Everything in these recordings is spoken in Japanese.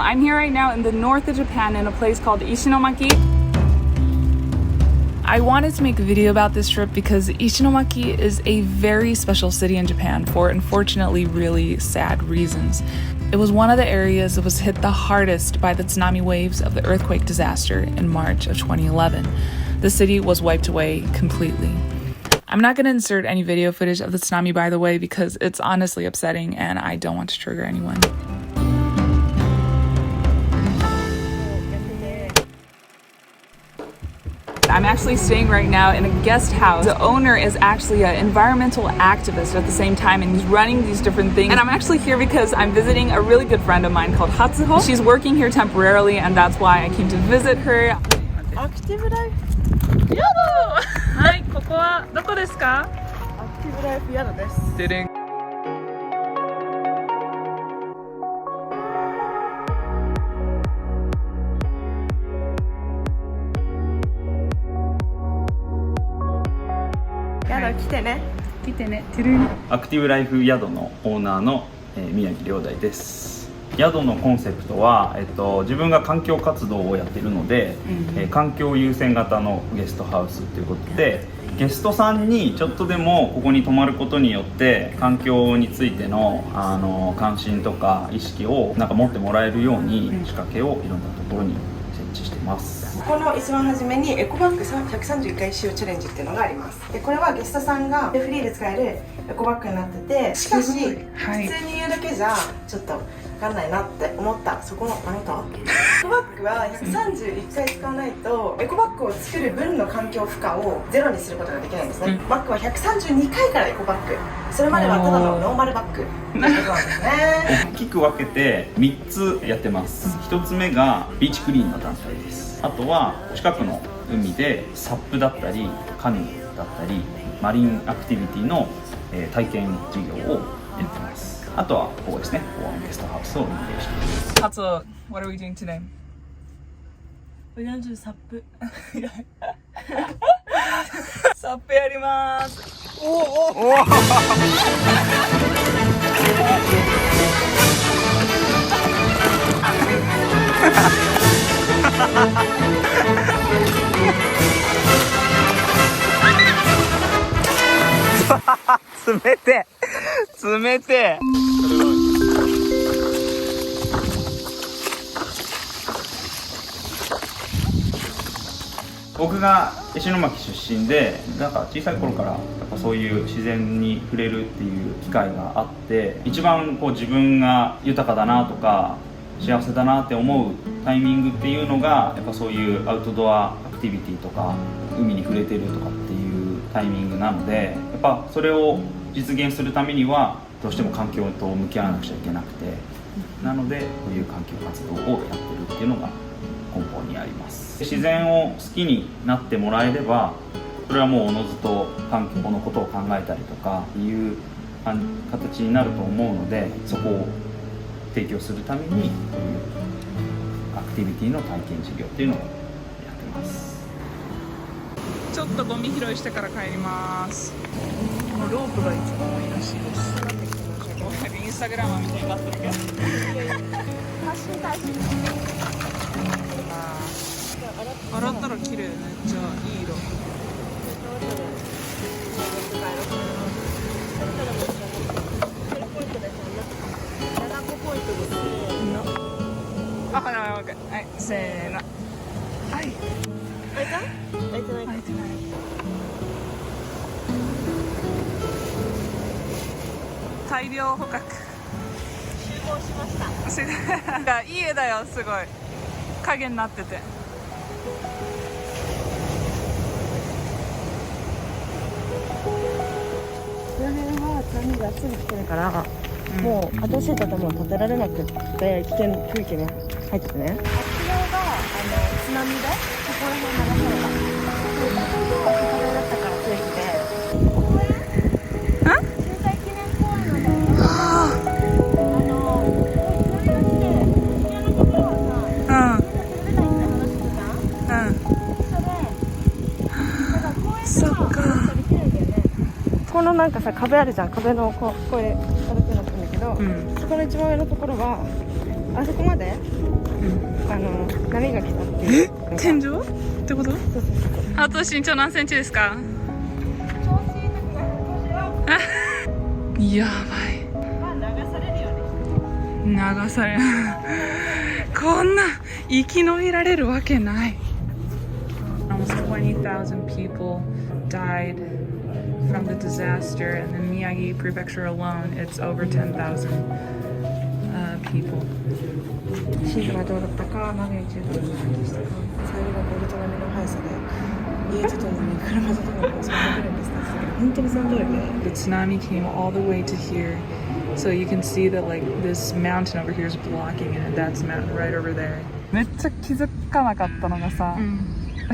I'm here right now in the north of Japan in a place called Ishinomaki. I wanted to make a video about this trip because Ishinomaki is a very special city in Japan for unfortunately really sad reasons. It was one of the areas that was hit the hardest by the tsunami waves of the earthquake disaster in March of 2011. The city was wiped away completely. I'm not going to insert any video footage of the tsunami, by the way, because it's honestly upsetting and I don't want to trigger anyone. I'm actually staying right now in a guest house. The owner is actually an environmental activist at the same time, and he's running these different things. And I'm actually here because I'm visiting a really good friend of mine called Hatsuho. She's working here temporarily, and that's why I came to visit her. Active life? Yado! Hi, ここはどこですか? Active life 宿です。来てね。来てね。アクティブライフ宿のオーナーの、宮城亮大です。宿のコンセプトは、自分が環境活動をやっているので、環境優先型のゲストハウスということで、ゲストさんにちょっとでもここに泊まることによって環境についての、関心とか意識をなんか持ってもらえるように仕掛けをいろんなところに設置してます。この一番初めにエコバッグ131回使用チャレンジっていうのがあります。でこれはゲストさんがフリーで使えるエコバッグになってて、しかし、普通に言うだけじゃちょっと分かんないなって思ったそこのあなた。エコバッグは131回使わないとエコバッグを作る分の環境負荷をゼロにすることができないんですね。バッグは132回からエコバッグ、それまではただのノーマルバッグっていうことなんですね。大きく分けて3つやってます。1つ目がビーチクリーンの団体です。あとは近くの海でサップだったりカヌーだったりマリンアクティビティの、体験事業をやってます。あとはここですね、ここのゲストハウスを運営しています。Hatsuho, what are we doing today? とりあえずサップサップやります。お冷て冷て。僕が石巻出身で、なんか小さい頃からやっぱそういう自然に触れるっていう機会があって、一番こう自分が豊かだなとか幸せだなって思うタイミングっていうのがやっぱそういうアウトドアアクティビティとか海に触れてるとかっていうタイミングなので、やっぱそれを実現するためにはどうしても環境と向き合わなくちゃいけなくて、なのでこういう環境活動をやってるっていうのが根本にあります。自然を好きになってもらえれば、それはもうおのずと環境のことを考えたりとかいう形になると思うので、そこを提供するためにこういうアクティビティの体験事業っていうのをやってます。ちょっとゴミ拾いしてから帰ります。このロープが一番いいらしいです。インスタグラマーみたいになってるけど。発信大使。洗ったら綺麗、めっちゃいい色。あ、はい、せーの。はい。開いた？開いてない。開いてない。大量捕獲。集合しました。いい絵だよ、すごい。影になってて。この辺は津波がすぐ来てるから、もう新しい建物建てられなくって危険区域に入っててね。あっち側が津波でここら辺流された。ここが高台だったからついて。公園？震災記念公園なんだけど、津波が来て危険なところはさ、みんな滑れないって話してた。一緒で、だから公園ができないんだよね。このなんかさ壁あるじゃん、壁のこれ歩くなってんだけど、そこの一番上のところはあそこまで波が来たっていう。天井ってこと？あと身長何センチですか？やばい。流されるよね。流される。こんな生き延びられるわけない。Almost 20,000 people died from the disaster, and in Miyagi Prefecture alone, it's over 10,000 people. 震度がどうだったか、マグニチュードが何でしたか、最後のウルトラ目の速さで家とともに車とともに襲ってくるんですって言ってたけど、本当にその通りで、 The tsunami came all the way to here, so you can see that like this mountain over here is blocking it, and that's mountain right over there. めっちゃ気づかなかったのがさ、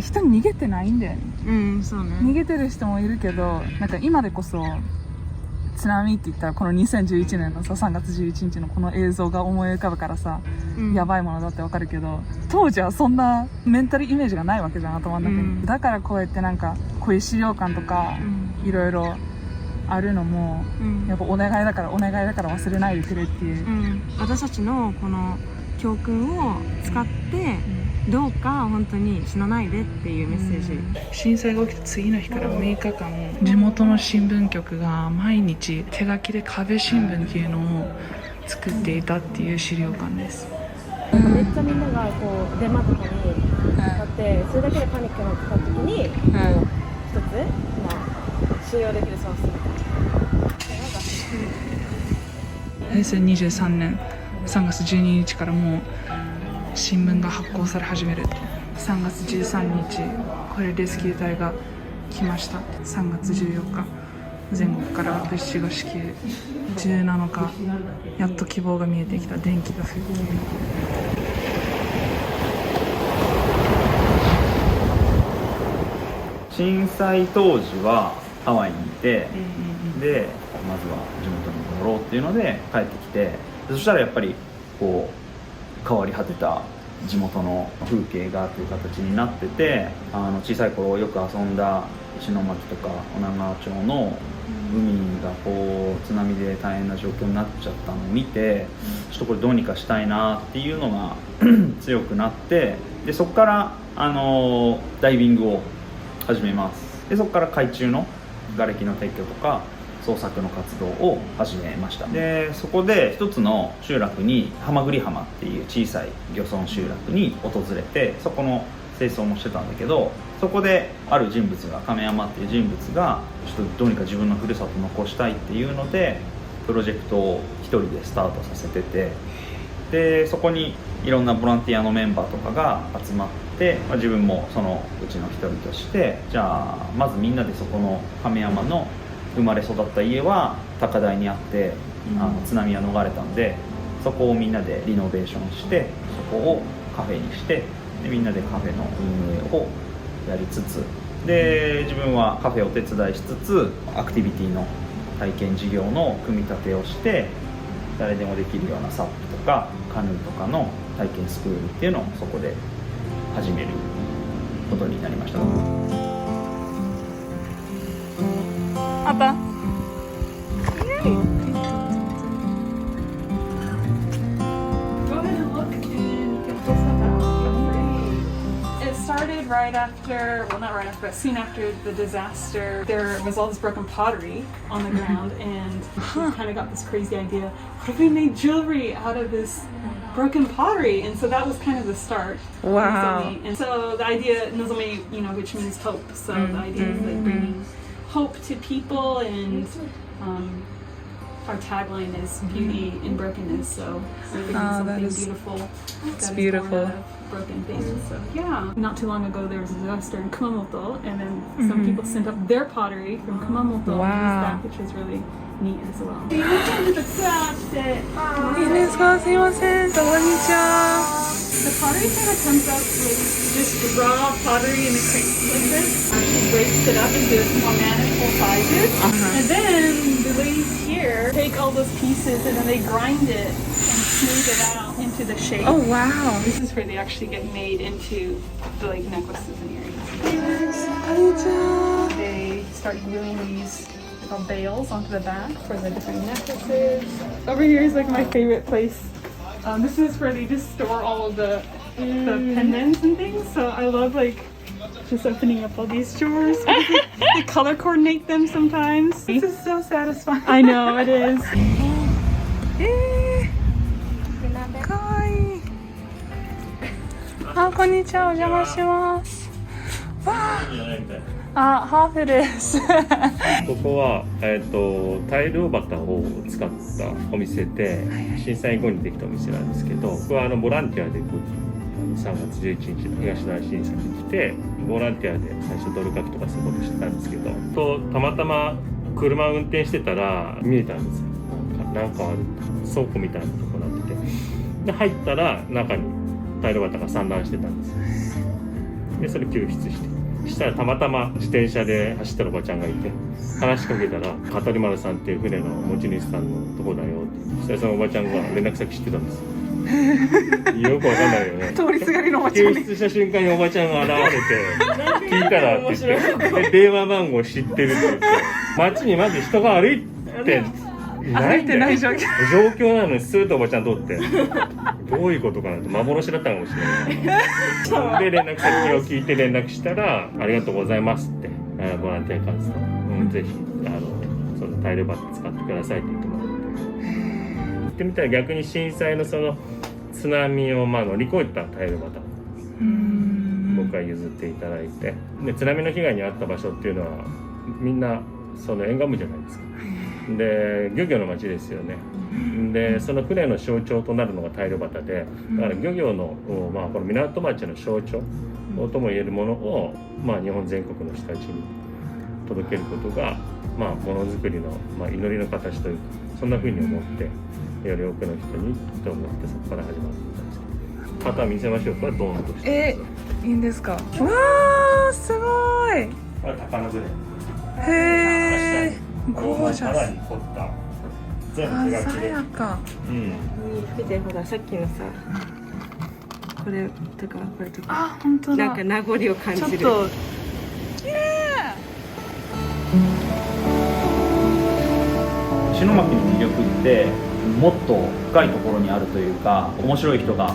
人逃げてないんだよね。そうね。逃げてる人もいるけど、なんか今でこそ津波って言ったらこの2011年のさ3月11日のこの映像が思い浮かぶからさ、やばいものだってわかるけど、当時はそんなメンタルイメージがないわけじゃん、頭の中に。だからこうやってなんかこういう資料館とかいろいろあるのも、やっぱお願いだから忘れないでくれっていう、私たちのこの教訓を使ってどうか本当に死なないでっていうメッセージ。震災が起きた次の日から6日間、地元の新聞局が毎日手書きで壁新聞っていうのを作っていたっていう資料館です。めっちゃみんながこうデマとかにあって、それだけでパニックになってた時に、一つ、信用できるソースみたいな。平成23年3月12日からもう新聞が発行され始める。3月13日これレスキュー隊が来ました。3月14日全国から物資が支給。17日やっと希望が見えてきた。電気が復旧。震災当時はハワイにいて、でまずは地元に戻ろうっていうので帰ってきて、そしたらやっぱりこう変わり果てた地元の風景がという形になってて、小さい頃よく遊んだ石巻とか女川町の海がこう津波で大変な状況になっちゃったのを見て、ちょっとこれどうにかしたいなっていうのが強くなって、でそこからダイビングを始めます。でそこから海中の瓦礫の撤去とか捜索の活動を始めました。でそこで一つの集落にハマグリ浜っていう小さい漁村集落に訪れて、そこの清掃もしてたんだけど、そこである人物が、亀山っていう人物がちょっとどうにか自分のふるさとを残したいっていうのでプロジェクトを一人でスタートさせてて、でそこにいろんなボランティアのメンバーとかが集まって、自分もそのうちの一人として、じゃあまずみんなでそこの亀山の生まれ育った家は高台にあって、津波は逃れたんで、そこをみんなでリノベーションして、そこをカフェにして、でみんなでカフェの運営をやりつつ、で自分はカフェを手伝いしつつアクティビティの体験事業の組み立てをして、誰でもできるようなサップとかカヌーとかの体験スクールっていうのをそこで始めることになりました。あった。Started right after, well not right after, but soon after the disaster, there was all this broken pottery on the ground, and we kind of got this crazy idea, what if we made jewelry out of this broken pottery? And so that was kind of the start. Wow. Nozomi. And so the idea, Nozomi, which means hope, so the idea is like bringing hope to people, and our tagline is beauty in brokenness, so we're thinking something beautiful that is born out of broken things. So yeah, not too long ago there was a disaster in Kumamoto, and then some people sent up their pottery from Kumamoto and used that, which was really neat as well. The pottery kind of comes up with just raw pottery in a crate like this. She breaks it up into more manageable sizes, and then the ladies here take all those pieces and then they grind it and smooth it out into the shape. Oh wow! This is where they actually get made into the like necklaces and earrings. They start gluing these veils onto the back for the different necklaces. Over here is like my favorite place. This is where they just store all of the the pendants and things. So I love like just opening up all these drawers. They color coordinate them sometimes. This is so satisfying. I know it is. かわいい。あ、こんにちは、お邪魔します。わあ、ハーフです。ここは、タイルオバタを使ったお店で、震災後にできたお店なんですけど、僕はボランティアで3月11日の東大震災に来て、ボランティアで最初ドル書きとかそういうことしてたんですけど、たまたま車を運転してたら見えたんですよ。なんかある倉庫みたいなとこになってて、で入ったら中にタイルオバタが散乱してたんです。でそれ救出して。したらたまたま自転車で走ってるおばちゃんがいて話しかけたら「香取丸さんっていう船の持ち主さんのとこだよ」ってそしたらそのおばちゃんが連絡先知ってたんですよくわかんないよね。通りすがりのおばちゃん救出した瞬間におばちゃんが現れて聞いたらって言ってで電話番号知ってるって言って街にまず人が歩いてないんだよ。ない状況なのにスーッとおばちゃん通ってどういうことかなと幻だったかもしれないで連絡先を聞いて連絡したら「ありがとうございます」ってボランティア活動、ぜひそのタイルバット使ってくださいって言ってもらって行ってみたら逆に震災のその津波を乗り越えたタイルバット僕は譲っていただいてで津波の被害に遭った場所っていうのはみんなその沿岸部じゃないですか。で漁業の町ですよね。でその船の象徴となるのがタイルバタでだから漁業の、この港町の象徴ともいえるものを、日本全国の人たちに届けることが、ものづくりの、祈りの形というかそんな風に思ってより多くの人にと思ってそこから始まったんですけど、旗見せましょうか。ドーンとしていいんですか。わーすごい。これ鷹の船へーゴージャス。に凝った全部手書きで。鮮やか。見てほらさっきのさこれとかこれとかあ、本当だ。なんか名残を感じる。ちょっと綺麗。石巻の魅力ってもっと深いところにあるというか面白い人が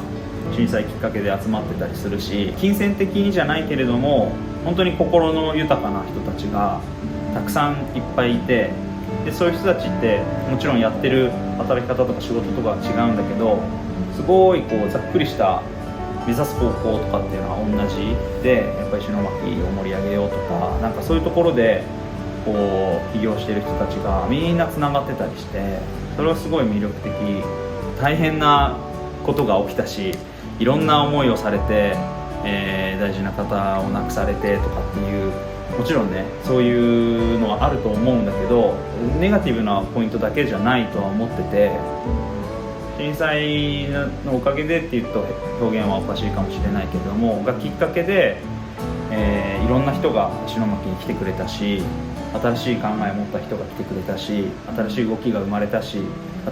震災きっかけで集まってたりするし金銭的にじゃないけれども本当に心の豊かな人たちがたくさんいっぱいいてでそういう人たちってもちろんやってる働き方とか仕事とかは違うんだけどすごいこうざっくりした目指す方向とかっていうのは同じでやっぱり石巻を盛り上げようとかなんかそういうところでこう起業してる人たちがみんなつながってたりしてそれはすごい魅力的。大変なことが起きたしいろんな思いをされて、大事な方を亡くされてとかっていうもちろんねそういうのはあると思うんだけどネガティブなポイントだけじゃないとは思ってて震災のおかげでって言うと表現はおかしいかもしれないけれどもがきっかけで、いろんな人が石巻に来てくれたし新しい考えを持った人が来てくれたし新しい動きが生まれたし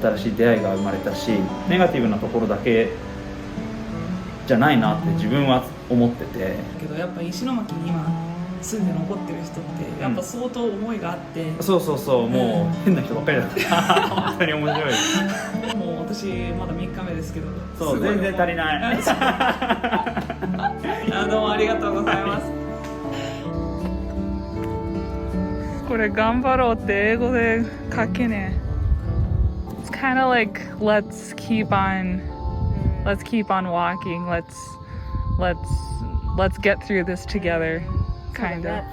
新しい出会いが生まれたしネガティブなところだけじゃないなって自分は思っててけどやっぱ石巻に今住んで残ってる人ってやっぱ相当思いがあって、そうそうそうもう変な人ばっかりだった本当に面白いもう私まだ3日目ですけどそう全然足りないどうもありがとうございますこれ頑張ろうって英語で書けねえ。It's kind of like let's keep on walking. Let's get through this together. Kind of.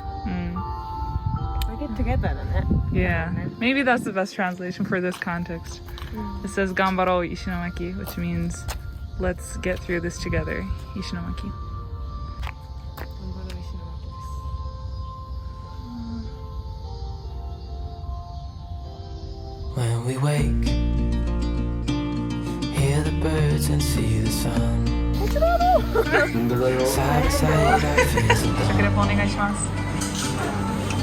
We get together だね。Yeah. Maybe that's the best translation for this context. It says Gambaro Ishinomaki, which means let's get through this together. Ishinomaki. When we wake, hear the birds and see the sun. Side by side, our fears alone. お願いします。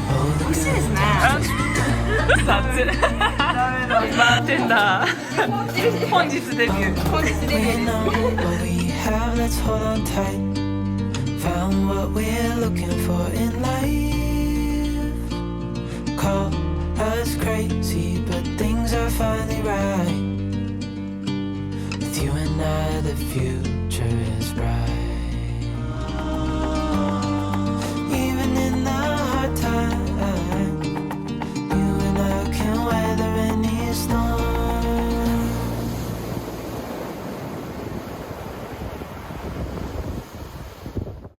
Hold the good times. バーテンダー。本日デビュー。We know what we have, let's hold on tight. Found what we're looking for in life. Call us crazy, but things are finally right. With you and I, the future is